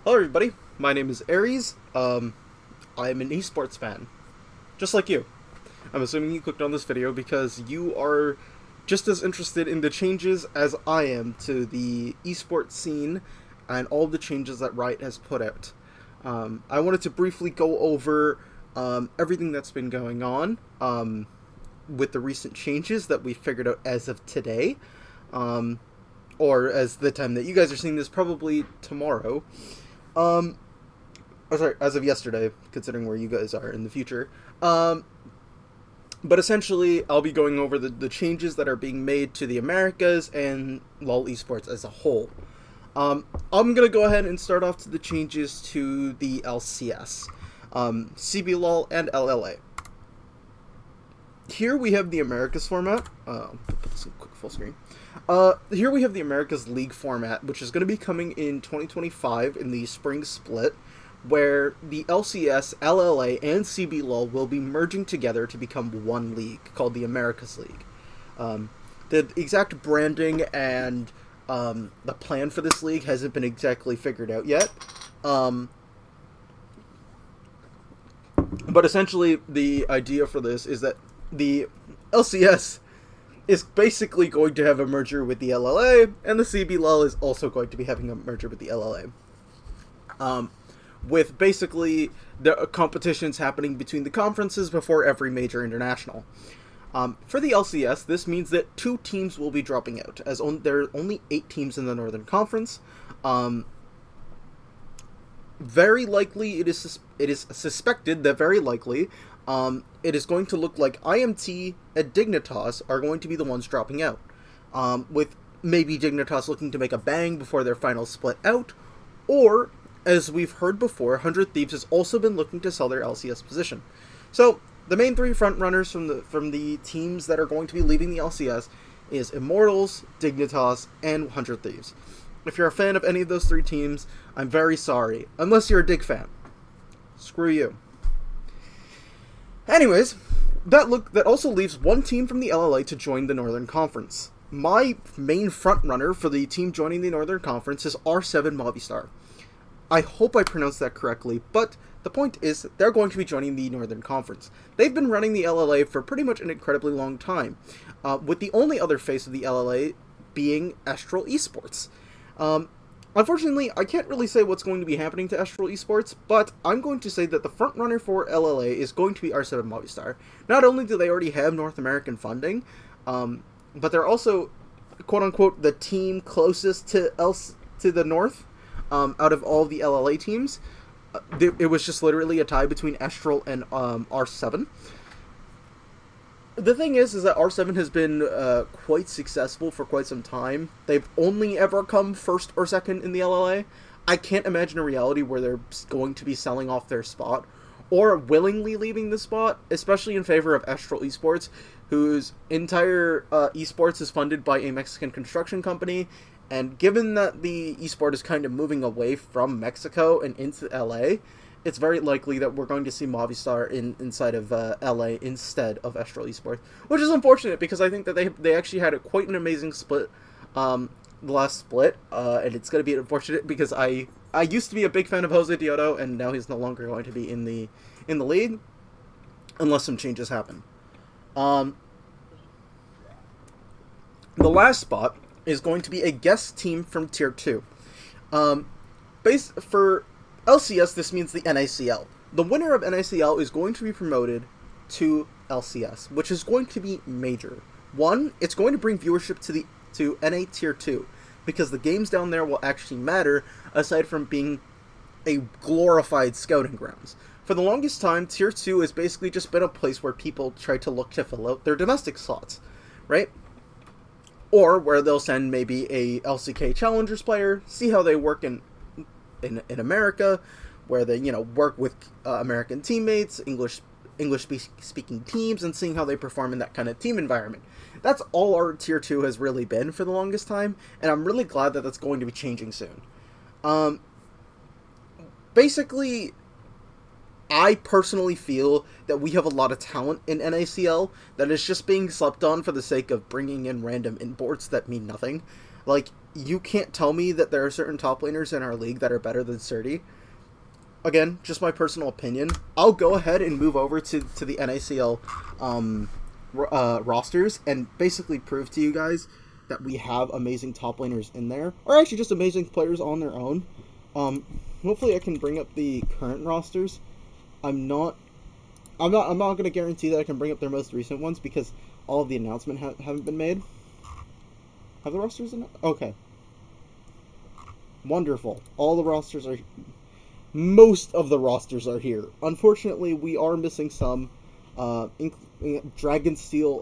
Hello everybody, my name is Aries. I'm an esports fan, just like you. I'm assuming you clicked on this video because you are just as interested in the changes as I am to the esports scene and all the changes that Riot has put out. I wanted to briefly go over everything that's been going on with the recent changes that we figured out as of today, or as the time that you guys are seeing this, probably tomorrow. As of yesterday, considering where you guys are in the future. But essentially, I'll be going over the changes that are being made to the Americas and LoL esports as a whole. I'm going to go ahead and start off to the changes to the LCS, CBLOL, and LLA. Here we have the Americas format. I'll put this in quick full screen. Here we have the Americas League format, which is going to be coming in 2025 in the spring split, where the LCS, LLA, and CBLOL will be merging together to become one league called the Americas League. The exact branding and the plan for this league hasn't been exactly figured out yet. But essentially, the idea for this is that the LCS is basically going to have a merger with the LLA, and the CBLOL is also going to be having a merger with the LLA. With basically the competitions happening between the conferences before every major international. For the LCS, this means that 2 teams will be dropping out, as there are only 8 teams in the Northern Conference. Very likely, it is suspected that very likely, it is going to look like IMT and Dignitas are going to be the ones dropping out, with maybe Dignitas looking to make a bang before their final split out, or, as we've heard before, 100 Thieves has also been looking to sell their LCS position. So, the main 3 frontrunners from the teams that are going to be leaving the LCS is Immortals, Dignitas, and 100 Thieves. If you're a fan of any of those 3 teams, I'm very sorry, unless you're a Dig fan. Screw you. Anyways, that also leaves 1 team from the LLA to join the Northern Conference. My main frontrunner for the team joining the Northern Conference is R7 Movistar. I hope I pronounced that correctly, but the point is they're going to be joining the Northern Conference. They've been running the LLA for pretty much an incredibly long time, with the only other face of the LLA being Astral Esports. Unfortunately, I can't really say what's going to be happening to Astral Esports, but I'm going to say that the frontrunner for LLA is going to be R7 Movistar. Not only do they already have North American funding, but they're also, quote-unquote, the team closest to the North, out of all the LLA teams. It was just literally a tie between Astral and R7. The thing is that R7 has been quite successful for quite some time. They've only ever come first or second in the LLA. I can't imagine a reality where they're going to be selling off their spot or willingly leaving the spot, especially in favor of Astral Esports, whose entire esports is funded by a Mexican construction company. And given that the esport is kind of moving away from Mexico and into LA, it's very likely that we're going to see Movistar inside of LA instead of Astral Esports, which is unfortunate because I think that they actually had quite an amazing split, the last split, and it's going to be unfortunate because I used to be a big fan of Jose Dioto, and now he's no longer going to be in the league unless some changes happen. The last spot is going to be a guest team from Tier 2. For LCS, this means the NACL. The winner of NACL is going to be promoted to LCS, which is going to be major. 1, it's going to bring viewership to NA Tier 2, because the games down there will actually matter, aside from being a glorified scouting grounds. For the longest time, Tier 2 has basically just been a place where people try to look to fill out their domestic slots, right? Or where they'll send maybe a LCK Challengers player, see how they work in America, where they, work with American teammates, English-speaking teams, and seeing how they perform in that kind of team environment. That's all our Tier 2 has really been for the longest time, and I'm really glad that that's going to be changing soon. Basically, I personally feel that we have a lot of talent in NACL that is just being slept on for the sake of bringing in random imports that mean nothing. Like, you can't tell me that there are certain top laners in our league that are better than Surdy. Again, just my personal opinion. I'll go ahead and move over to the NACL rosters and basically prove to you guys that we have amazing top laners in there, or actually just amazing players on their own. Hopefully I can bring up the current rosters. I'm not going to guarantee that I can bring up their most recent ones because all of the announcements haven't been made. Have the rosters in? Okay. Wonderful. All the rosters are... Most of the rosters are here. Unfortunately, we are missing some. Dragonsteel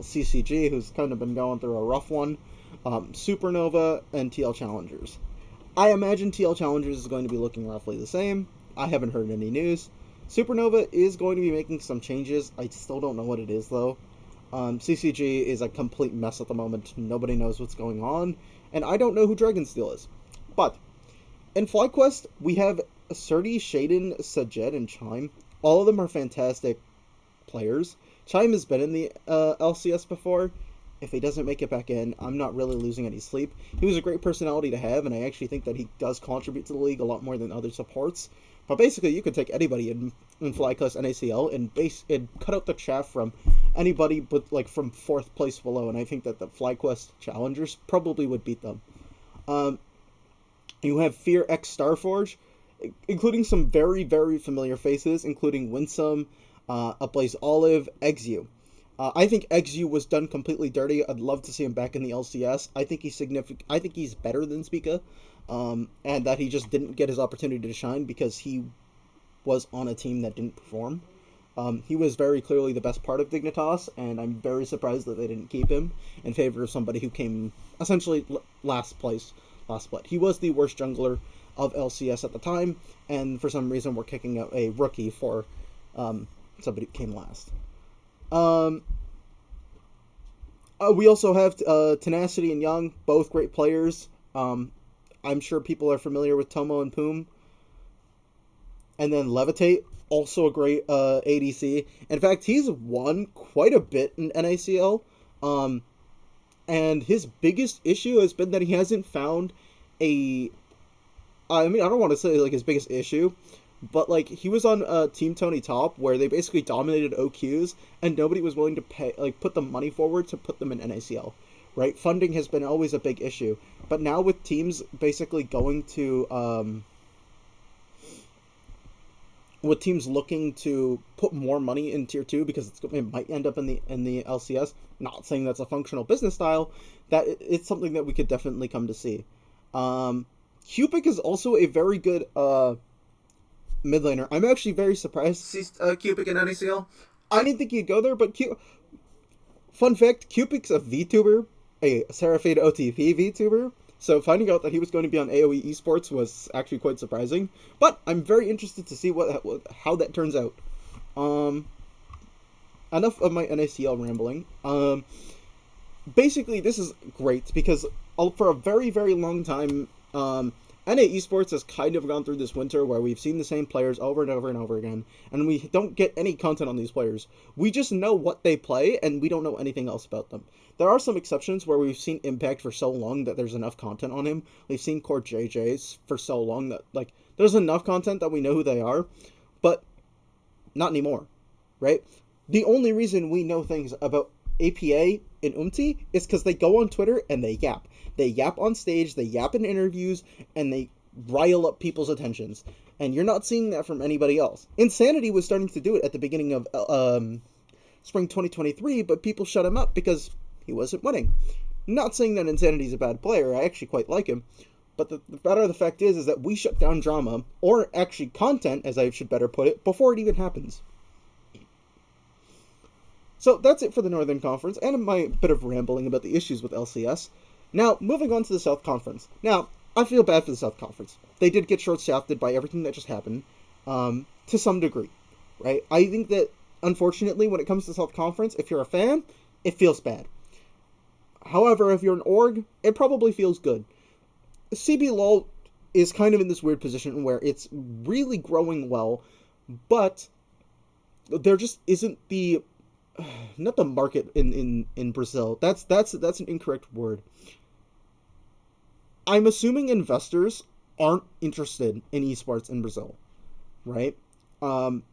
CCG, who's kind of been going through a rough one. Supernova, and TL Challengers. I imagine TL Challengers is going to be looking roughly the same. I haven't heard any news. Supernova is going to be making some changes. I still don't know what it is, though. CCG is a complete mess at the moment. Nobody knows what's going on. And I don't know who Dragonsteel is. But, in FlyQuest, we have Surdy, Shaden, Sajed, and Chime. All of them are fantastic players. Chime has been in the LCS before. If he doesn't make it back in, I'm not really losing any sleep. He was a great personality to have, and I actually think that he does contribute to the league a lot more than other supports. But basically, you could take anybody in FlyQuest NACL and cut out the chaff from anybody but like from 4th place below, and I think that the FlyQuest Challengers probably would beat them. You have Fear X Starforge, including some very, very familiar faces, including Winsome, Upblaze Olive, Exu. I think Exu was done completely dirty. I'd love to see him back in the LCS. I think he's significant. I think he's better than Spica, and that he just didn't get his opportunity to shine because he was on a team that didn't perform. He was very clearly the best part of Dignitas, and I'm very surprised that they didn't keep him in favor of somebody who came essentially last place, last split. He was the worst jungler of LCS at the time, and for some reason we're kicking out a rookie for somebody who came last. We also have Tenacity and Young, both great players. I'm sure people are familiar with Tomo and Poom. And then Levitate, also a great ADC. In fact, he's won quite a bit in NACL. And his biggest issue has been that he hasn't found I don't want to say like his biggest issue, but like he was on Team Tony Top where they basically dominated OQs and nobody was willing to put the money forward to put them in NACL, right? Funding has been always a big issue, but now with teams basically going to with teams looking to put more money in Tier 2 because it might end up in the LCS, not saying that's a functional business style, that it's something that we could definitely come to see. Cupic is also a very good mid laner. I'm actually very surprised to see Cupic in NACL. I didn't think he'd go there, but fun fact, Cupic's a VTuber, a Seraphine OTP VTuber, so finding out that he was going to be on AoE Esports was actually quite surprising, but I'm very interested to see how that turns out. Enough of my NACL rambling. Basically, this is great, because for a very, very long time, NA Esports has kind of gone through this winter where we've seen the same players over and over and over again, and we don't get any content on these players. We just know what they play, and we don't know anything else about them. There are some exceptions where we've seen Impact for so long that there's enough content on him. We've seen Core JJs for so long that, like, there's enough content that we know who they are, but not anymore, right? The only reason we know things about APA and Umti is because they go on Twitter and they yap. They yap on stage, they yap in interviews, and they rile up people's attentions. And you're not seeing that from anybody else. Insanity was starting to do it at the beginning of spring 2023, but people shut him up because he wasn't winning. I'm not saying that Insanity's a bad player, I actually quite like him. But the matter of the fact is that we shut down drama, or actually content, as I should better put it, before it even happens. So that's it for the Northern Conference, and my bit of rambling about the issues with LCS. Now, moving on to the South Conference. Now, I feel bad for the South Conference. They did get short-shafted by everything that just happened, to some degree, right? I think that, unfortunately, when it comes to South Conference, if you're a fan, it feels bad. However, if you're an org, it probably feels good. CBLOL is kind of in this weird position where it's really growing well, but there just isn't the... not the market in Brazil. That's an incorrect word. I'm assuming investors aren't interested in esports in Brazil, right?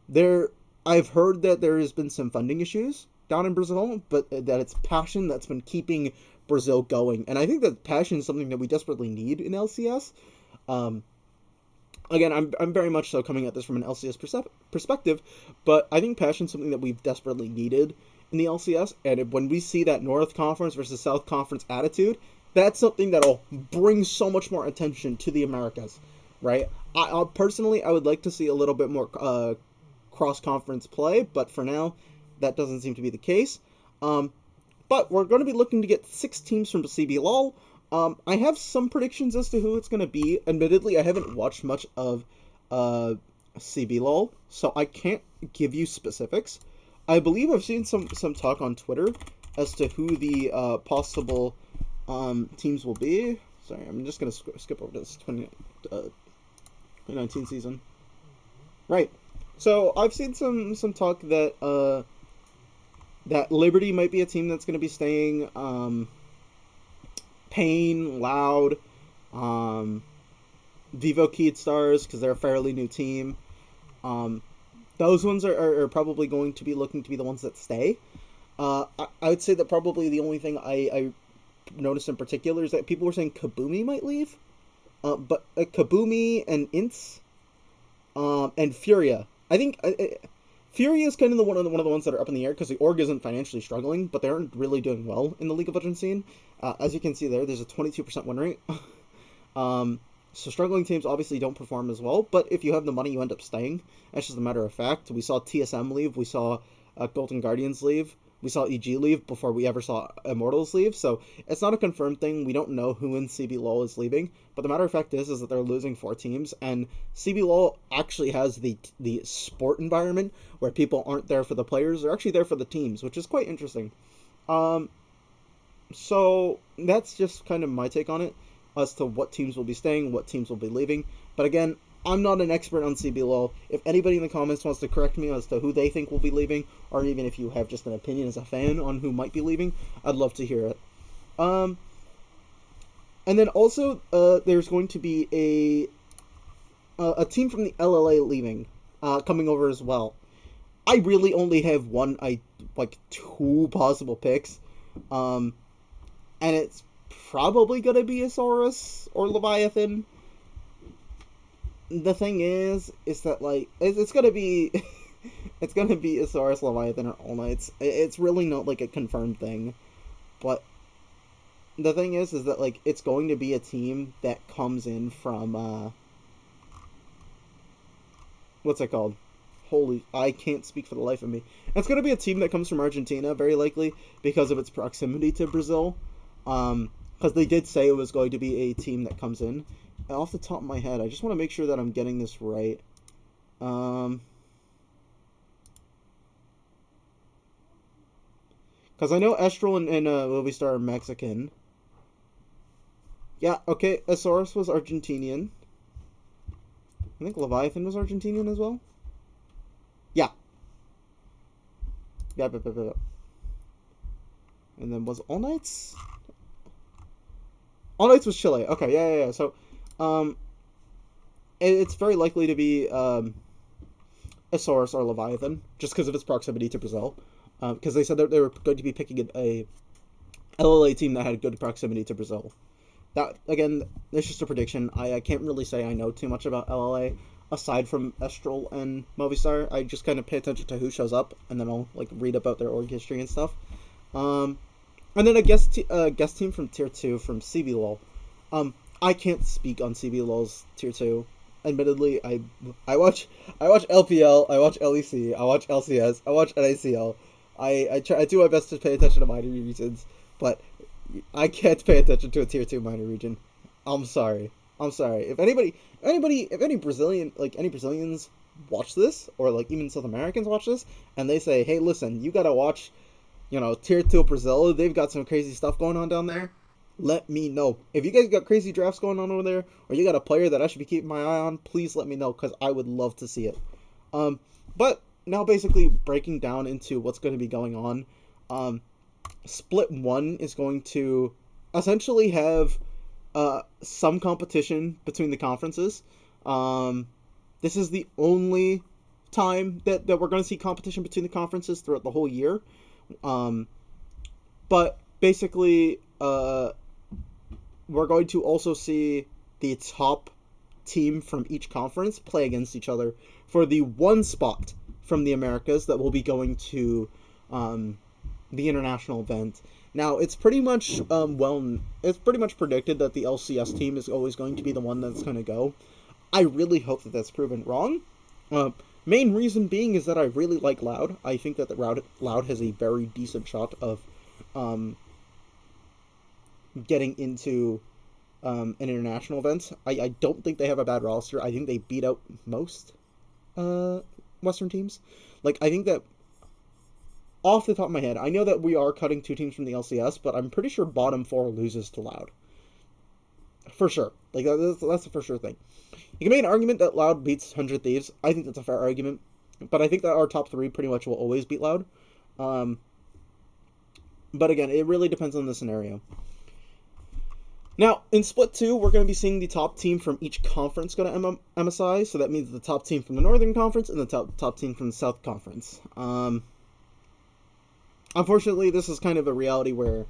There, I've heard that there has been some funding issues down in Brazil, but that it's passion that's been keeping Brazil going, and I think that passion is something that we desperately need in LCS. Um, Again, I'm very much so coming at this from an LCS perspective, but I think passion is something that we've desperately needed in the LCS, and when we see that North Conference versus South Conference attitude, that's something that'll bring so much more attention to the Americas, right? Personally, I would like to see a little bit more cross-conference play, but for now, that doesn't seem to be the case. But we're going to be looking to get 6 teams from CBLOL. I have some predictions as to who it's going to be. Admittedly, I haven't watched much of CBLOL, so I can't give you specifics. I believe I've seen some talk on Twitter as to who the possible teams will be. Sorry, I'm just going to skip over this 2019 season. Right. So I've seen some talk that that Liberty might be a team that's going to be staying. Pain, Loud, Vivo Keyed Stars, because they're a fairly new team. Those ones are probably going to be looking to be the ones that stay. I would say that probably the only thing I noticed in particular is that people were saying Kabumi might leave. But Kabumi and Ints, and Furia. I think Furia is kind of one of the ones that are up in the air because the org isn't financially struggling, but they aren't really doing well in the League of Legends scene. As you can see there's a 22% win rate. So struggling teams obviously don't perform as well, but if you have the money, you end up staying. That's just a matter of fact. We saw TSM leave, we saw Golden Guardians leave, we saw EG leave before we ever saw Immortals leave, so it's not a confirmed thing. We don't know who in CBLOL is leaving, but the matter of fact is that they're losing 4 teams, and CBLOL actually has the sport environment where people aren't there for the players, they're actually there for the teams, which is quite interesting. So that's just kind of my take on it as to what teams will be staying, what teams will be leaving. But again, I'm not an expert on CBLOL. If anybody in the comments wants to correct me as to who they think will be leaving, or even if you have just an opinion as a fan on who might be leaving, I'd love to hear it. And then also, there's going to be a team from the LLA leaving, coming over as well. I really only have 2 possible picks. And it's probably going to be Asaurus or Leviathan. The thing is that, it's going to be... it's going to be Asaurus, Leviathan, or All Knights. It's really not, a confirmed thing. But the thing is that, it's going to be a team that comes in from, what's it called? I can't speak for the life of me. It's going to be a team that comes from Argentina, very likely, because of its proximity to Brazil. Because they did say it was going to be a team that comes in. And off the top of my head, I just want to make sure that I'm getting this right. Because I know Estral and Movistar are Mexican. Yeah, okay, Asaurus was Argentinian. I think Leviathan was Argentinian as well. Yeah. Yeah. And then was All Knights? All Knights was Chile. Okay, yeah. So, it's very likely to be Asaurus or Leviathan, just because of its proximity to Brazil. Because they said that they were going to be picking a LLA team that had good proximity to Brazil. That, again, it's just a prediction. I can't really say I know too much about LLA, aside from Estral and Movistar. I just kind of pay attention to who shows up, and then I'll read about their org history and stuff. And then a guest team from Tier 2 from CBLOL. I can't speak on CBLOL's Tier 2. Admittedly, I watch LPL, I watch LEC, I watch LCS, I watch NACL. I do my best to pay attention to minor regions, but I can't pay attention to a Tier 2 minor region. I'm sorry. If any Brazilians watch this, or even South Americans watch this, and they say, hey, listen, you gotta watch, Tier 2 Brazil, they've got some crazy stuff going on down there, let me know. If you guys got crazy drafts going on over there, or you got a player that I should be keeping my eye on, please let me know, because I would love to see it. But now basically breaking down into what's going to be going on, Split 1 is going to essentially have some competition between the conferences. This is the only time that we're going to see competition between the conferences throughout the whole year. But basically, we're going to also see the top team from each conference play against each other for the one spot from the Americas that will be going to the international event. Now, it's pretty much it's pretty much predicted that the LCS team is always going to be the one that's going to go. I really hope that that's proven wrong. Main reason being is that I really like Loud. I think that Loud has a very decent shot of getting into an international event. I don't think they have a bad roster. I think they beat out most Western teams. Like, I think that off the top of my head, I know that we are cutting 2 teams from the LCS, but I'm pretty sure bottom 4 loses to Loud. For sure. Like, that's a for sure thing. You can make an argument that Loud beats 100 Thieves. I think that's a fair argument. But I think that our top 3 pretty much will always beat Loud. But again, it really depends on the scenario. Now, in Split 2, we're going to be seeing the top team from each conference go to MSI. So that means the top team from the Northern Conference and the top team from the South Conference. Unfortunately, this is kind of a reality where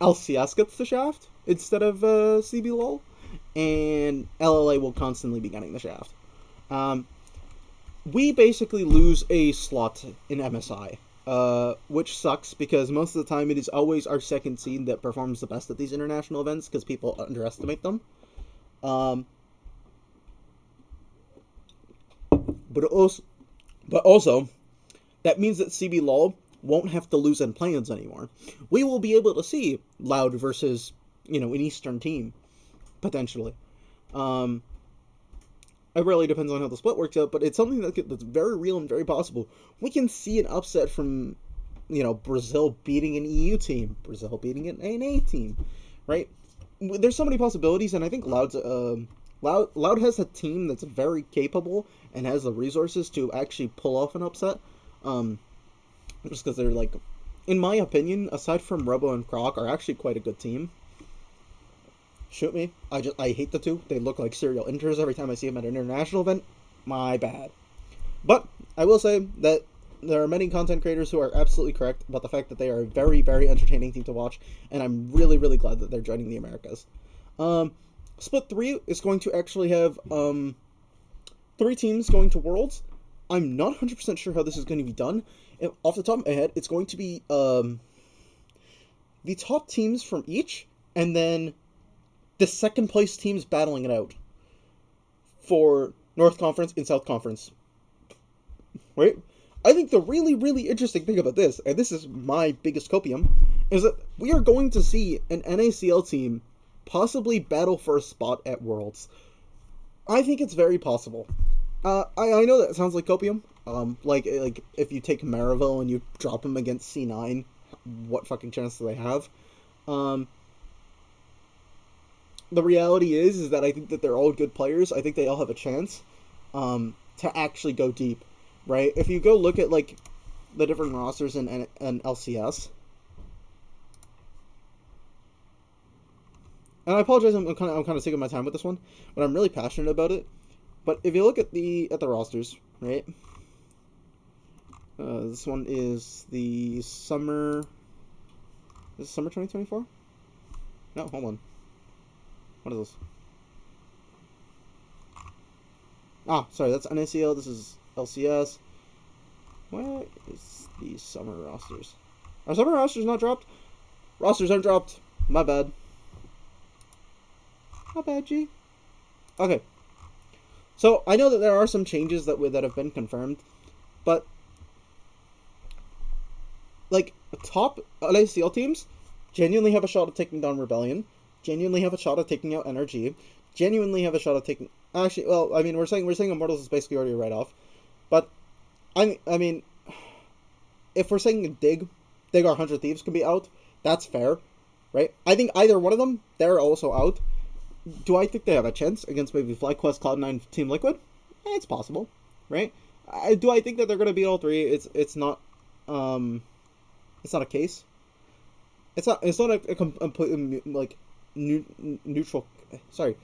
LCS gets the shaft instead of CBLOL, and LLA will constantly be getting the shaft. We basically lose a slot in MSI, which sucks because most of the time it is always our second seed that performs the best at these international events because people underestimate them. But also, that means that CBLOL won't have to lose in plans anymore. We will be able to see Loud versus, an Eastern team, potentially. It really depends on how the split works out, but it's something that's very real and very possible. We can see an upset from, Brazil beating an EU team, Brazil beating an NA team, right? There's so many possibilities, and I think Loud has a team that's very capable and has the resources to actually pull off an upset. Just because they're, like, in my opinion, aside from Robo and Croc, are actually quite a good team. Shoot me. I hate the two. They look like serial inters every time I see them at an international event. My bad. But I will say that there are many content creators who are absolutely correct about the fact that they are a very, very entertaining team to watch, and I'm really, really glad that they're joining the Americas. Split 3 is going to actually have 3 teams going to Worlds. I'm not 100% sure how this is going to be done. And off the top of my head, it's going to be the top teams from each, and then the second place teams battling it out for North Conference and South Conference. Right? I think the really, really interesting thing about this, and this is my biggest copium, is that we are going to see an NACL team possibly battle for a spot at Worlds. I think it's very possible. I know that sounds like copium. Like if you take Marivel and you drop him against C9, what fucking chance do they have? The reality is that I think that they're all good players. I think they all have a chance to actually go deep, right? If you go look at, like, the different rosters in LCS, and I apologize, I'm kind of taking my time with this one, but I'm really passionate about it. But if you look at the rosters, right? This one is the summer. Is it summer 2024? No, hold on. What is this? Ah, sorry, that's NACL. This is LCS. Where is the summer rosters? Are summer rosters not dropped? Rosters aren't dropped. My bad. My bad, G. Okay. So, I know that there are some changes that have been confirmed, but, like, top LACL teams genuinely have a shot at taking down Rebellion, genuinely have a shot at taking out NRG, genuinely have a shot at taking... Actually, well, I mean, we're saying Immortals is basically already a write-off, but, I mean, if we're saying Dig or 100 Thieves can be out, that's fair, right? I think either one of them, they're also out. Do I think they have a chance against maybe FlyQuest, Cloud9, Team Liquid? It's possible, right? Do I think that they're going to beat all three? It's not a case. It's not a complete, like, neutral. Sorry,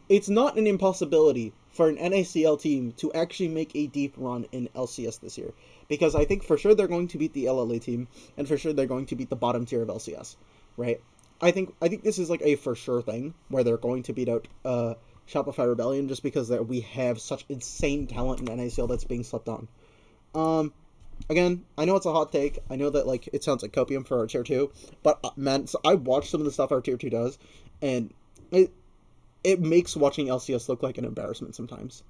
it's not an impossibility for an NACL team to actually make a deep run in LCS this year, because I think for sure they're going to beat the LLA team, and for sure they're going to beat the bottom tier of LCS, right? I think this is like a for sure thing where they're going to beat out Shopify Rebellion, just because that we have such insane talent in NACL that's being slept on. Again, I know it's a hot take. I know that like it sounds like copium for our tier 2, but man, so I watched some of the stuff our tier 2 does, and it makes watching LCS look like an embarrassment sometimes.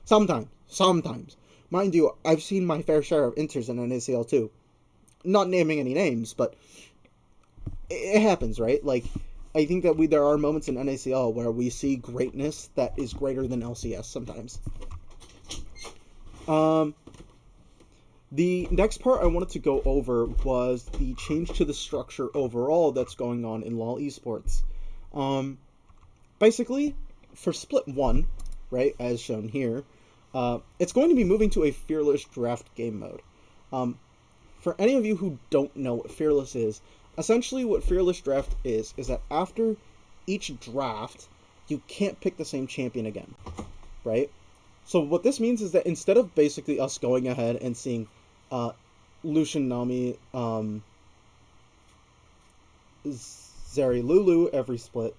Sometimes. Mind you, I've seen my fair share of inters in NACL too. Not naming any names, but it happens, right? Like, I think that there are moments in NACL where we see greatness that is greater than LCS sometimes. The next part I wanted to go over was the change to the structure overall that's going on in LoL esports. Basically, for Split 1, right, as shown here, it's going to be moving to a Fearless Draft game mode. For any of you who don't know what Fearless is, essentially what Fearless Draft is that after each draft, you can't pick the same champion again, right? So what this means is that instead of basically us going ahead and seeing Lucian, Nami, Zeri, Lulu every split,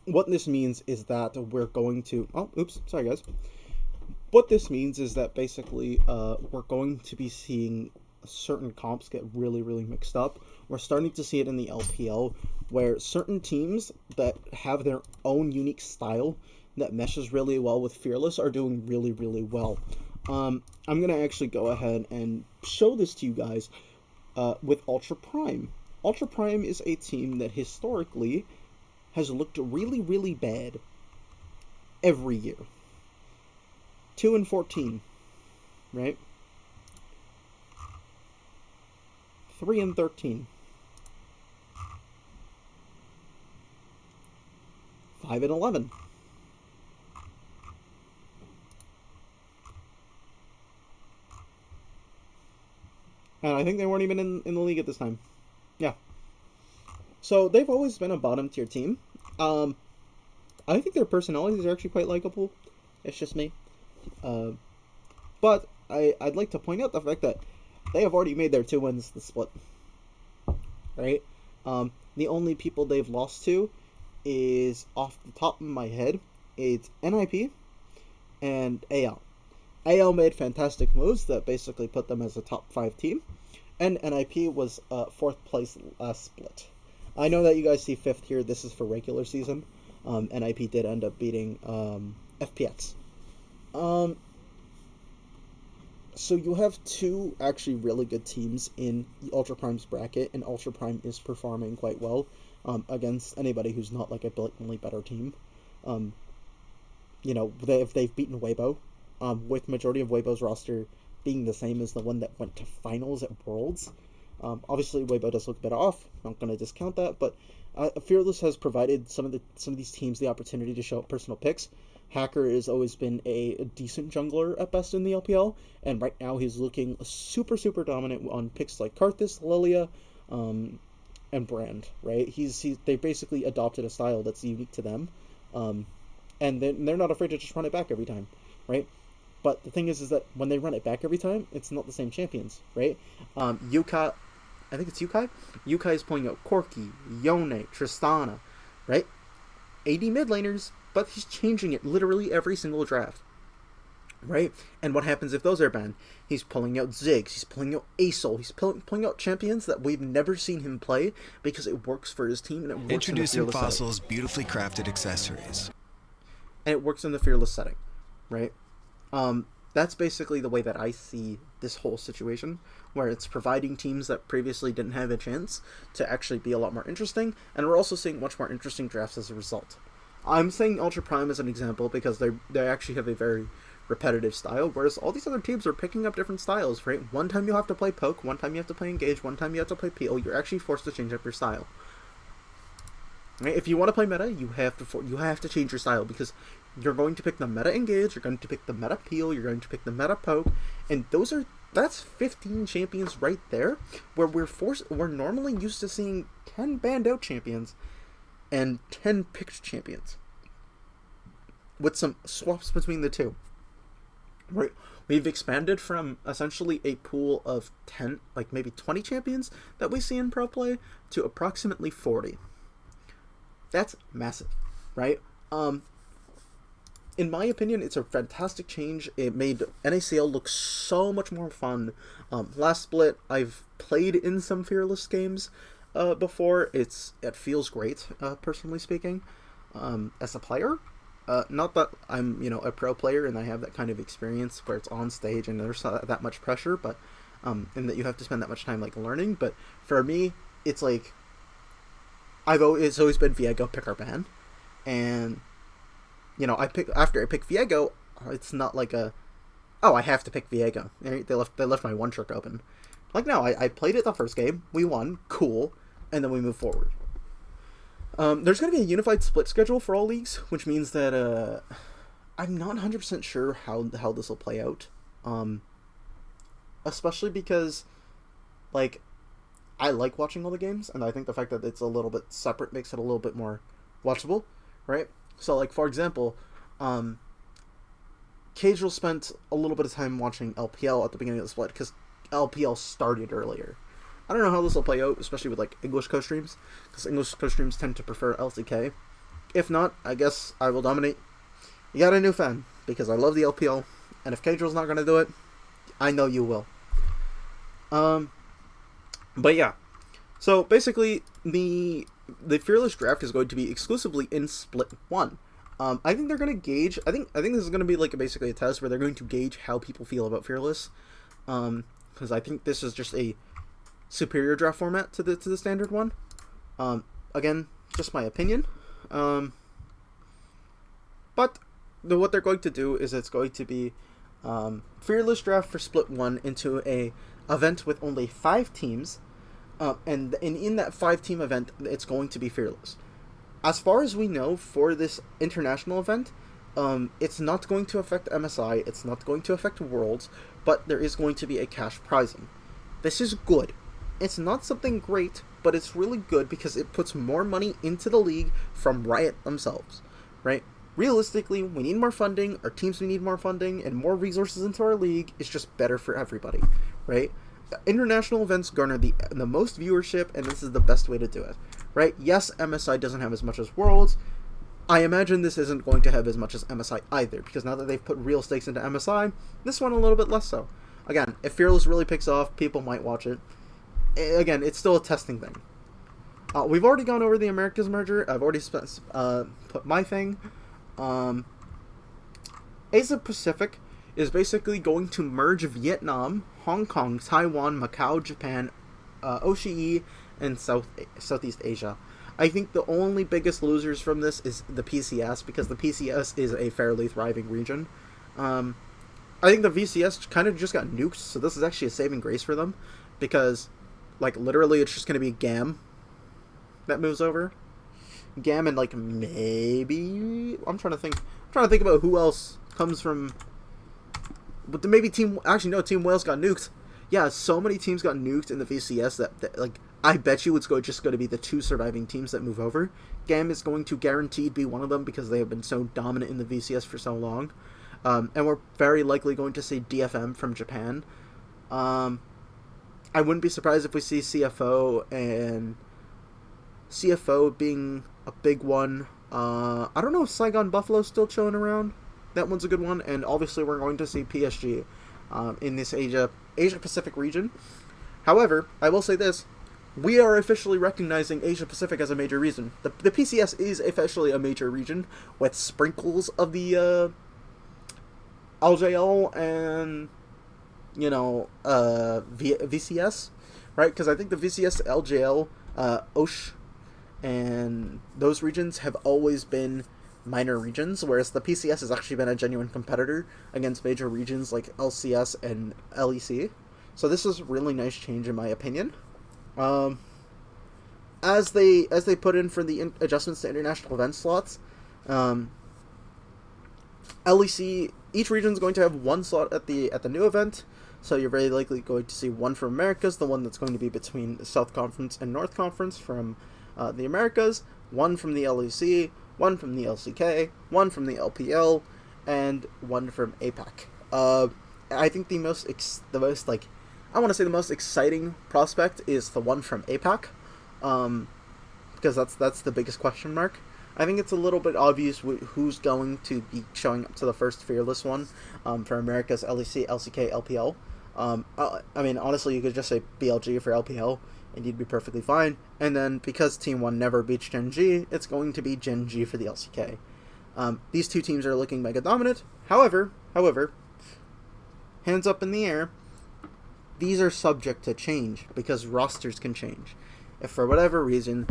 what this means is that we're going to... Oh, oops, sorry guys. What this means is that basically we're going to be seeing certain comps get really, really mixed up. We're starting to see it in the LPL, where certain teams that have their own unique style that meshes really well with Fearless are doing really, really well. I'm going to actually go ahead and show this to you guys with Ultra Prime. Ultra Prime is a team that historically has looked really, really bad every year. 2-14, right? 3-13. 5-11. And I think they weren't even in the league at this time. Yeah. So they've always been a bottom tier team. I think their personalities are actually quite likable. It's just me. But I'd like to point out the fact that they have already made their 2 wins the split. Right? The only people they've lost to is, off the top of my head, it's NIP and AL. AL made fantastic moves that basically put them as a top 5 team, and NIP was 4th place last split. I know that you guys see 5th here. This is for regular season. NIP did end up beating FPX. So you have 2 actually really good teams in the Ultra Prime's bracket, and Ultra Prime is performing quite well against anybody who's not like a blatantly better team. You know, they've beaten Weibo, with majority of Weibo's roster being the same as the one that went to finals at Worlds. Obviously, Weibo does look a bit off. Not going to discount that, but Fearless has provided some of these teams the opportunity to show personal picks. Hacker has always been a decent jungler at best in the LPL, and right now he's looking super, super dominant on picks like Karthus, Lilia, and Brand, right? They basically adopted a style that's unique to them, and they're not afraid to just run it back every time, right? But the thing is that when they run it back every time, it's not the same champions, right? Yuka, I think it's Yukai? Yukai is pulling out Corki, Yone, Tristana, right? AD mid laners, but he's changing it literally every single draft, right? And what happens if those are banned? He's pulling out Ziggs, he's pulling out Asol, he's pulling out champions that we've never seen him play because it works for his team and it works. Introducing Fossil's beautifully crafted accessories. And it works in the Fearless setting, right? That's basically the way that I see this whole situation, where it's providing teams that previously didn't have a chance to actually be a lot more interesting, and we're also seeing much more interesting drafts as a result. I'm saying Ultra Prime as an example because they actually have a very repetitive style, whereas all these other teams are picking up different styles, right? One time you have to play poke, one time you have to play engage, one time you have to play peel. You're actually forced to change up your style. Right? If you want to play meta, you have to change your style, because you're going to pick the meta engage, you're going to pick the meta peel, you're going to pick the meta poke, and those are that's 15 champions right there, where we're normally used to seeing 10 banned out champions and 10 picked champions, with some swaps between the two. Right, we've expanded from essentially a pool of 10, like maybe 20 champions that we see in pro play to approximately 40. That's massive, right? In my opinion, it's a fantastic change. It made NACL look so much more fun. Last split, I've played in some Fearless games before. It feels great, personally speaking. As a player, not that I'm, a pro player and I have that kind of experience where it's on stage and there's not that much pressure, but and that you have to spend that much time like learning. But for me, it's like it's always been Viego pick or ban, and after I pick Viego, it's not like I have to pick Viego. They left my one trick open. Like, no, I played it the first game, we won, cool, and then we move forward. There's going to be a unified split schedule for all leagues, which means that I'm not 100% sure how this will play out. Especially because, like, I like watching all the games, and I think the fact that it's a little bit separate makes it a little bit more watchable, right? So, like, for example, Casual spent a little bit of time watching LPL at the beginning of the split, because LPL started earlier. I don't know how this will play out, especially with, like, English co-streams, because English co-streams tend to prefer LCK. If not, I guess I will dominate. You got a new fan, because I love the LPL, and if Casual's not going to do it, I know you will. But yeah, so basically, the Fearless Draft is going to be exclusively in Split 1. I think they're going to gauge, I think this is going to be like basically a test where they're going to gauge how people feel about Fearless, because I think this is just a superior draft format to the standard one. Again, just my opinion. But what they're going to do is it's going to be Fearless Draft for Split 1 into a event with only 5 teams, and in that 5-team event, it's going to be Fearless. As far as we know, for this international event, it's not going to affect MSI, it's not going to affect Worlds, but there is going to be a cash prizing. This is good. It's not something great, but it's really good because it puts more money into the league from Riot themselves, right? Realistically, we need more funding, our teams need more funding, and more resources into our league is just better for everybody, right? International events garner the most viewership, and this is the best way to do it, right? Yes, MSI doesn't have as much as Worlds. I imagine this isn't going to have as much as MSI either, because now that they've put real stakes into MSI, this one a little bit less so. Again, if Fearless really picks off, people might watch it. Again, it's still a testing thing. We've already gone over the Americas merger. I've already put my thing. Asia Pacific is basically going to merge Vietnam, Hong Kong, Taiwan, Macau, Japan, Oceania, and Southeast Asia. I think the only biggest losers from this is the PCS, because the PCS is a fairly thriving region. I think the VCS kind of just got nuked, so this is actually a saving grace for them, because, like, literally it's just going to be GAM that moves over. GAM and, like, maybe... I'm trying to think about who else comes from... But maybe Team Wales got nuked. Yeah, so many teams got nuked in the VCS that like, I bet you it's just going to be the 2 surviving teams that move over. GAM is going to guaranteed be one of them because they have been so dominant in the VCS for so long. And we're very likely going to see DFM from Japan. I wouldn't be surprised if we see CFO, and CFO being a big one. I don't know if Saigon Buffalo's still chilling around. That one's a good one, and obviously we're going to see PSG in this Asia Pacific region. However, I will say this: we are officially recognizing Asia Pacific as a major region. The PCS is officially a major region with sprinkles of the LJL and VCS, right? Because I think the VCS, LJL, OSH, and those regions have always been minor regions, whereas the PCS has actually been a genuine competitor against major regions like LCS and LEC. So this is a really nice change in my opinion. As they put in for the adjustments to international event slots, LEC, each region is going to have 1 slot at the new event. So you're very likely going to see one from Americas, the one that's going to be between the South Conference and North Conference from the Americas, one from the LEC, one from the LCK, one from the LPL, and one from APAC. I think the most exciting prospect is the one from APAC, because that's the biggest question mark. I think it's a little bit obvious who's going to be showing up to the first Fearless one for America's LEC, LCK, LPL. I mean, honestly, you could just say BLG for LPL, and you'd be perfectly fine. And then, because Team 1 never beats Gen G, it's going to be Gen G for the LCK. These two teams are looking mega dominant. However, hands up in the air, these are subject to change, because rosters can change. If for whatever reason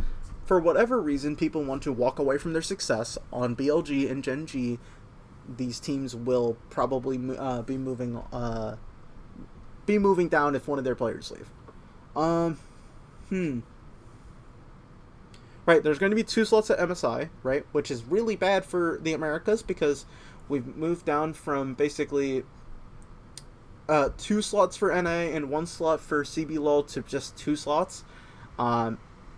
people want to walk away from their success on BLG and Gen G, these teams will probably be moving down if one of their players leave. Right, there's going to be 2 slots at MSI, right, which is really bad for the Americas, because we've moved down from basically 2 slots for NA and 1 slot for CBLOL to just 2 slots.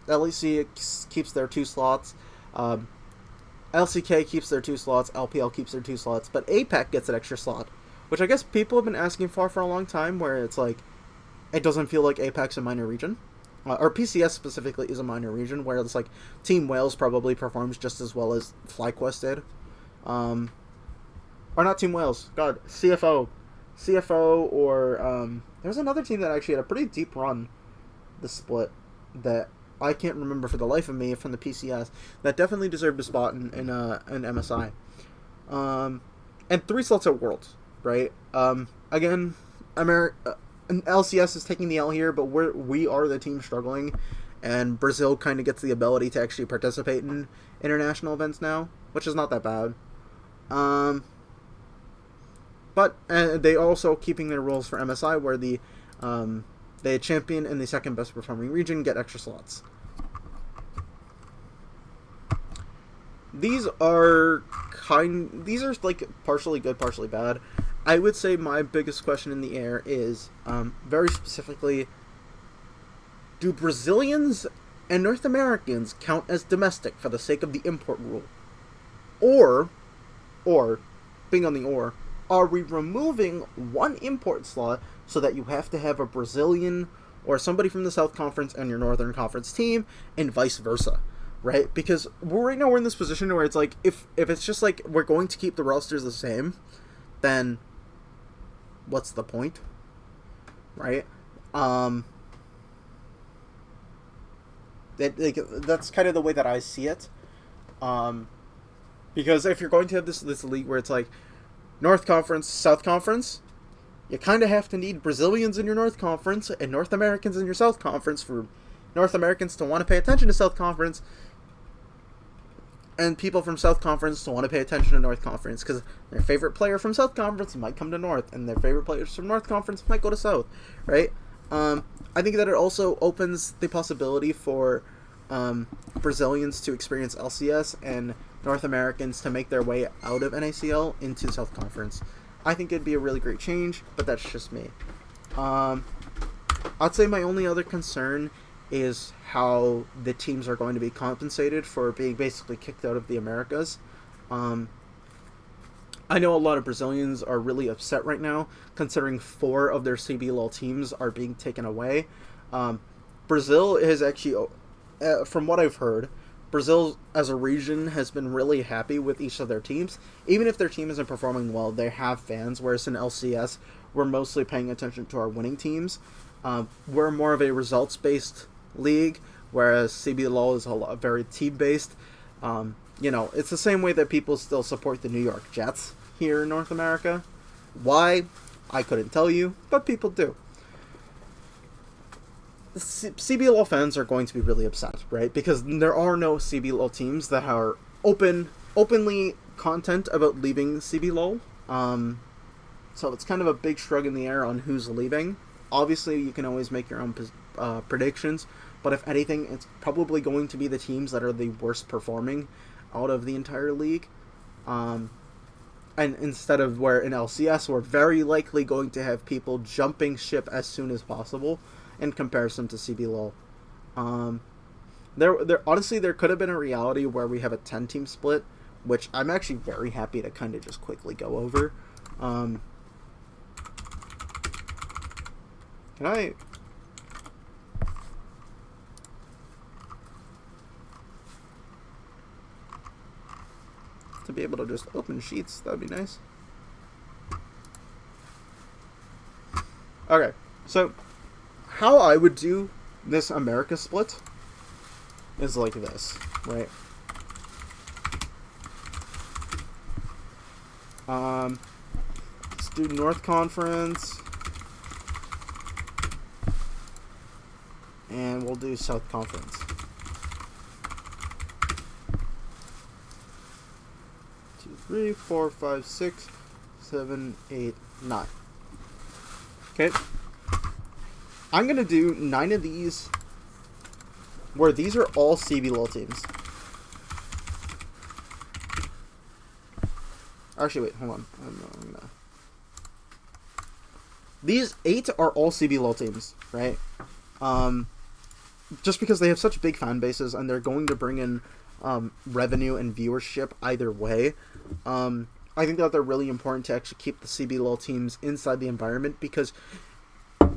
LEC keeps their 2 slots. LCK keeps their 2 slots. LPL keeps their 2 slots. But APAC gets an extra slot, which I guess people have been asking for a long time, where it's like, it doesn't feel like APAC's a minor region. Or PCS specifically is a minor region, where it's like Team Wales probably performs just as well as FlyQuest did. Or not Team Wales. God, CFO. Or there's another team that actually had a pretty deep run, the split, that I can't remember for the life of me from the PCS, that definitely deserved a spot in MSI. And 3 slots at Worlds, right? Again, LCS is taking the L here, but we are the team struggling, and Brazil kind of gets the ability to actually participate in international events now, which is not that bad. But they also keeping their rules for MSI, where the champion and the second best performing region get extra slots. These are like partially good, partially bad. I would say my biggest question in the air is, very specifically, do Brazilians and North Americans count as domestic for the sake of the import rule? Or, being on the or, are we removing 1 import slot so that you have to have a Brazilian or somebody from the South Conference and your Northern Conference team, and vice versa, right? Because right now we're in this position where it's like, if it's just like we're going to keep the rosters the same, then what's the point, right? That's kind of the way that I see it. Because if you're going to have this league where it's like North Conference, South Conference, you kind of have to need Brazilians in your North Conference and North Americans in your South Conference for North Americans to want to pay attention to South Conference, and people from South Conference to want to pay attention to North Conference, because their favorite player from South Conference might come to North, and their favorite players from North Conference might go to South, right? I think that it also opens the possibility for Brazilians to experience LCS and North Americans to make their way out of NACL into South Conference. I think it'd be a really great change, but that's just me. I'd say my only other concern is how the teams are going to be compensated for being basically kicked out of the Americas. I know a lot of Brazilians are really upset right now, considering 4 of their CBLOL teams are being taken away. Brazil is actually, from what I've heard, Brazil as a region has been really happy with each of their teams. Even if their team isn't performing well, they have fans, whereas in LCS, we're mostly paying attention to our winning teams. We're more of a results-based league, whereas CBLOL is very team-based. It's the same way that people still support the New York Jets here in North America. Why? I couldn't tell you, but people do. CBLOL fans are going to be really upset, right? Because there are no CBLOL teams that are openly content about leaving CBLOL. So it's kind of a big shrug in the air on who's leaving. Obviously, you can always make your own predictions, but if anything, it's probably going to be the teams that are the worst performing out of the entire league. And and instead of where in LCS we're very likely going to have people jumping ship as soon as possible in comparison to CBLOL. There honestly there could have been a reality where we have a 10-team split, which I'm actually very happy to kind of just quickly go over. Can I... to be able to just open sheets, that'd be nice. Okay, so how I would do this America split is like this, right? Let's do North Conference, and we'll do South Conference. Two, 3, 4, 5, 6, 7, 8, 9. Okay. I'm gonna do 9 of these where these are all CBLOL teams. Actually, wait, hold on. I'm gonna... These 8 are all CBLOL teams, right? Just because they have such big fan bases and they're going to bring in revenue and viewership either way. I think that they're really important to actually keep the CBLOL teams inside the environment, because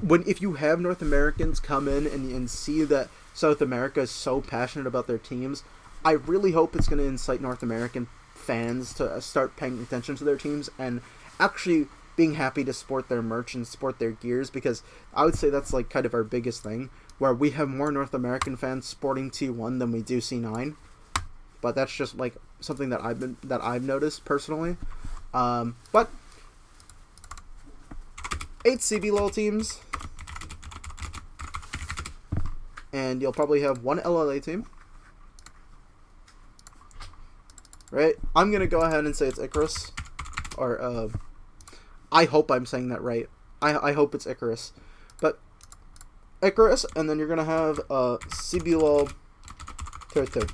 if you have North Americans come in and see that South America is so passionate about their teams, I really hope it's going to incite North American fans to start paying attention to their teams and actually being happy to sport their merch and sport their gears, because I would say that's like kind of our biggest thing, where we have more North American fans sporting T1 than we do C9. But that's just like something that I've noticed personally. But 8 CBLOL teams, and you'll probably have 1 LLA team, right? I'm gonna go ahead and say it's Icarus, or I hope I'm saying that right. I hope it's Icarus, but Icarus, and then you're gonna have CBLOL 2.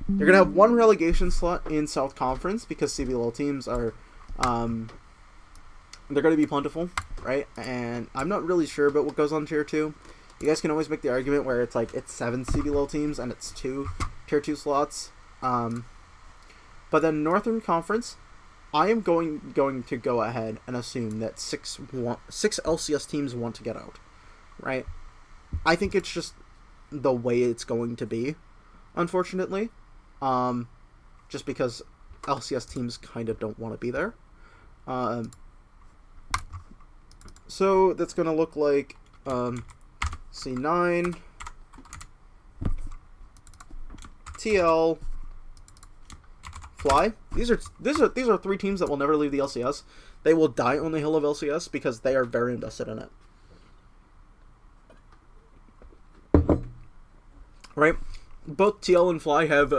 You're going to have 1 relegation slot in South Conference, because CBLOL teams are, they're going to be plentiful, right? And I'm not really sure about what goes on Tier 2. You guys can always make the argument where it's like, it's 7 CBLOL teams and it's 2 Tier 2 slots. But then Northern Conference, I am going to go ahead and assume that 6 LCS teams want to get out, right? I think it's just the way it's going to be, unfortunately. Just because LCS teams kind of don't want to be there. So that's going to look like C9, TL, Fly. These are 3 teams that will never leave the LCS. They will die on the hill of LCS because they are very invested in it. Right? Both TL and Fly have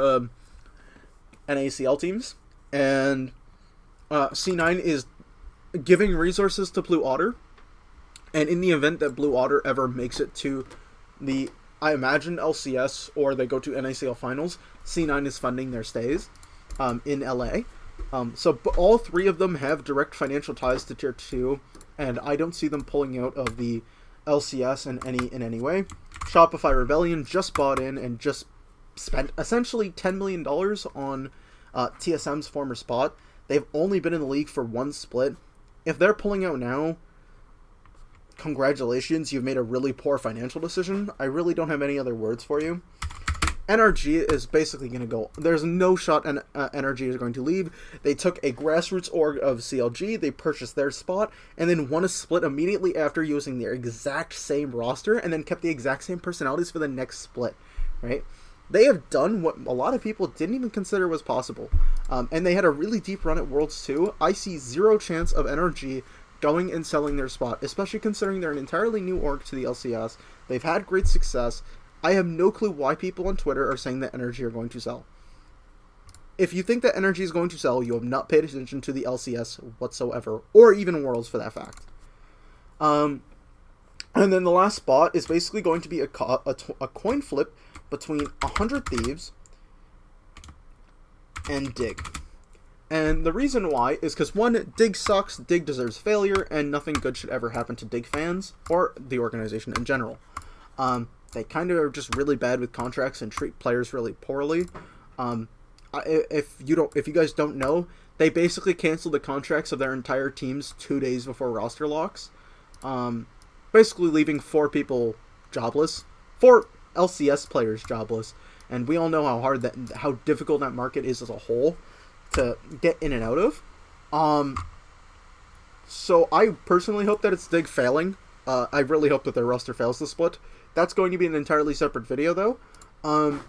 NACL teams, and C9 is giving resources to Blue Otter, and in the event that Blue Otter ever makes it to the, I imagine, LCS, or they go to NACL finals, C9 is funding their stays in LA. So all 3 of them have direct financial ties to Tier 2, and I don't see them pulling out of the LCS in any way. Shopify Rebellion just bought in and just spent essentially $10 million on TSM's former spot. They've only been in the league for 1 split. If they're pulling out now, congratulations, you've made a really poor financial decision. I really don't have any other words for you. NRG is basically going to go. There's no shot NRG is going to leave. They took a grassroots org of CLG, they purchased their spot, and then won a split immediately after using their exact same roster, and then kept the exact same personalities for the next split, right? They have done what a lot of people didn't even consider was possible. And they had a really deep run at Worlds too. I see 0 chance of NRG going and selling their spot, especially considering they're an entirely new org to the LCS. They've had great success. I have no clue why people on Twitter are saying that NRG are going to sell. If you think that NRG is going to sell, you have not paid attention to the LCS whatsoever, or even Worlds for that fact. And then the last spot is basically going to be a coin flip between 100 Thieves and Dig. And the reason why is because, one, Dig sucks, Dig deserves failure, and nothing good should ever happen to Dig fans, or the organization in general. They kind of are just really bad with contracts and treat players really poorly. If you guys don't know, they basically canceled the contracts of their entire teams 2 days before roster locks. Basically leaving 4 people jobless. 4 LCS players jobless. And we all know how difficult that market is as a whole to get in and out of. So I personally hope that it's Dig failing. I really hope that their roster fails the split. That's going to be an entirely separate video, though. And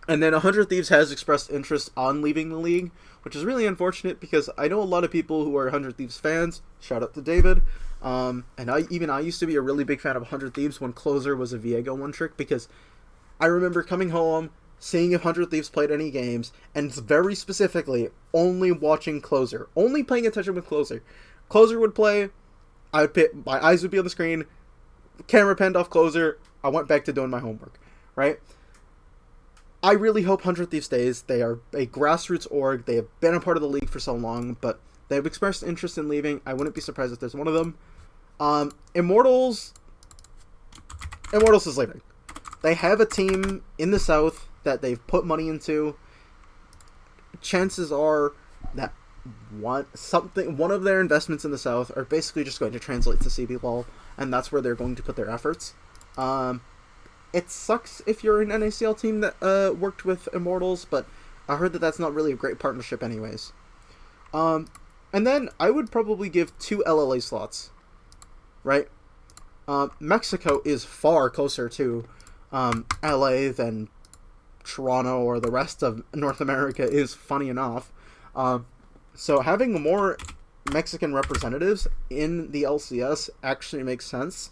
then 100 Thieves has expressed interest on leaving the league, which is really unfortunate because I know a lot of people who are 100 Thieves fans. Shout out to David. And I used to be a really big fan of 100 Thieves when Closer was a Viego one-trick, because I remember coming home, seeing if 100 Thieves played any games, and very specifically only watching Closer, only paying attention with Closer. Closer would play, my eyes would be on the screen, camera panned off Closer, I went back to doing my homework, right? I really hope 100 Thieves stays. They are a grassroots org. They have been a part of the league for so long, but they have expressed interest in leaving. I wouldn't be surprised if there's one of them. Immortals is leaving. They have a team in the South that they've put money into. Chances are that one of their investments in the South are basically just going to translate to CBLOL, and that's where they're going to put their efforts. It sucks if you're an NACL team that worked with Immortals, but I heard that that's not really a great partnership anyways. And then I would probably give 2 LLA slots, right? Mexico is far closer to LA than Toronto or the rest of North America is, funny enough. So having more Mexican representatives in the LCS actually makes sense.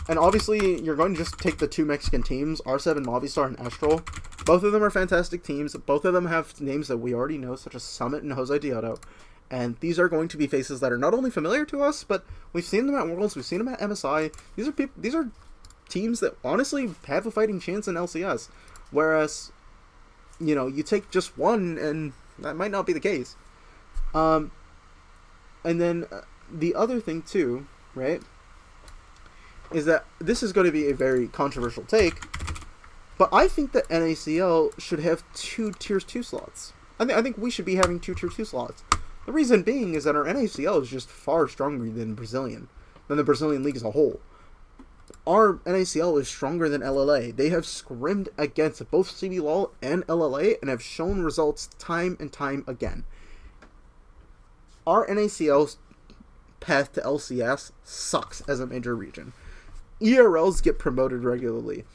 And obviously, you're going to just take the 2 Mexican teams, R7, Movistar, and Astral. Both of them are fantastic teams. Both of them have names that we already know, such as Summit and Jose Dioto. And these are going to be faces that are not only familiar to us, but we've seen them at Worlds, we've seen them at MSI. These are teams that honestly have a fighting chance in LCS. Whereas, you take just one, and that might not be the case. And then the other thing, too, right, is that this is going to be a very controversial take, but I think that NACL should have 2 Tier 2 slots. I think we should be having 2 Tier 2 slots. The reason being is that our NACL is just far stronger than the Brazilian league as a whole. Our NACL is stronger than LLA. They have scrimmed against both CBLOL and LLA and have shown results time and time again. Our NACL's path to LCS sucks as a major region. ERLs get promoted regularly.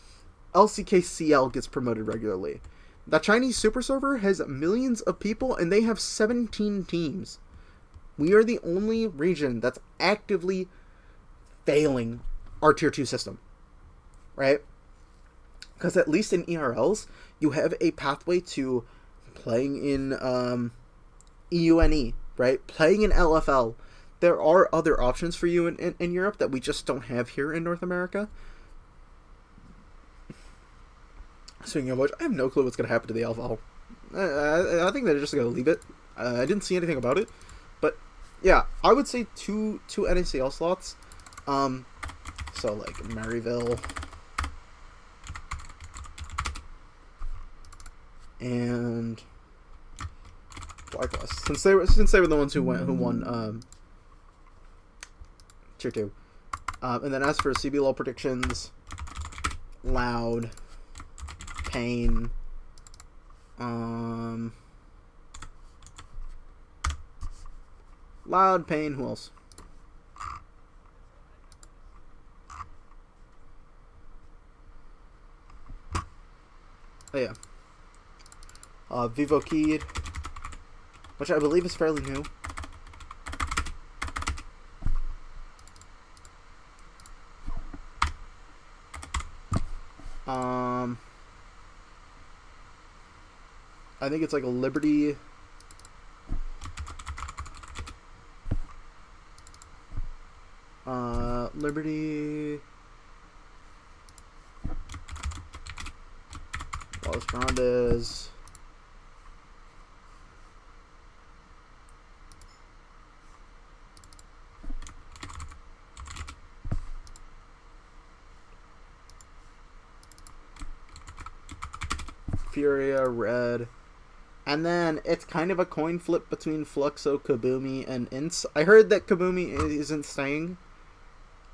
LCKCL gets promoted regularly. The Chinese Super Server has millions of people, and they have 17 teams. We are the only region that's actively failing our Tier 2 system. Right? Because at least in ERLs, you have a pathway to playing in EUNE, right? Playing in LFL. There are other options for you in Europe that we just don't have here in North America. Speaking of which, I have no clue what's going to happen to the LFL. I think they're just going to leave it. I didn't see anything about it. But, yeah, I would say two NACL slots. So, like, Maryville. And Blacklist. Since they were the ones who won Tier 2. And then as for CBLOL predictions, Loud, Pain, Loud, Pain, who else? Oh yeah. Vivo Keyed, which I believe is fairly new. I think it's like a Liberty. Liberty. Los Grandes. Furia, red. And then it's kind of a coin flip between Fluxo, Kabumi, and Ints. I heard that Kabumi isn't staying.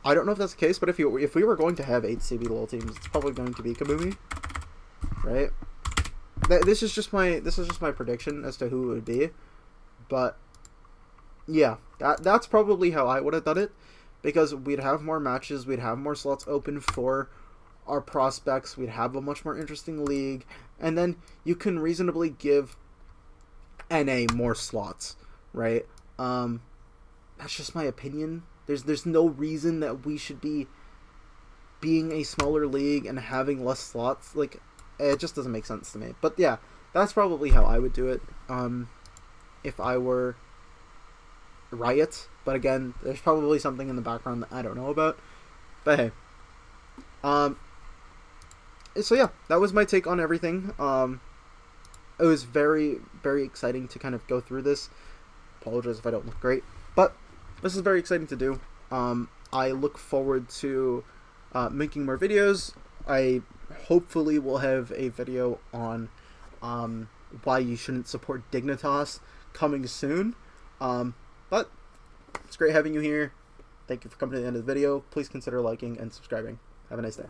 I don't know if that's the case, but if we were going to have 8 CBLOL teams, it's probably going to be Kabumi, right? This is just my prediction as to who it would be, but yeah, that's probably how I would have done it, because we'd have more matches, we'd have more slots open for our prospects, we'd have a much more interesting league, and then you can reasonably give NA more slots, right? That's just my opinion. There's no reason that we should be being a smaller league and having less slots. Like, it just doesn't make sense to me. But yeah, that's probably how I would do it if I were Riot. But again, there's probably something in the background that I don't know about. But hey. So yeah, that was my take on everything. It was very, very exciting to kind of go through this. Apologize if I don't look great. But this is very exciting to do. I look forward to making more videos. I hopefully will have a video on why you shouldn't support Dignitas coming soon. But it's great having you here. Thank you for coming to the end of the video. Please consider liking and subscribing. Have a nice day.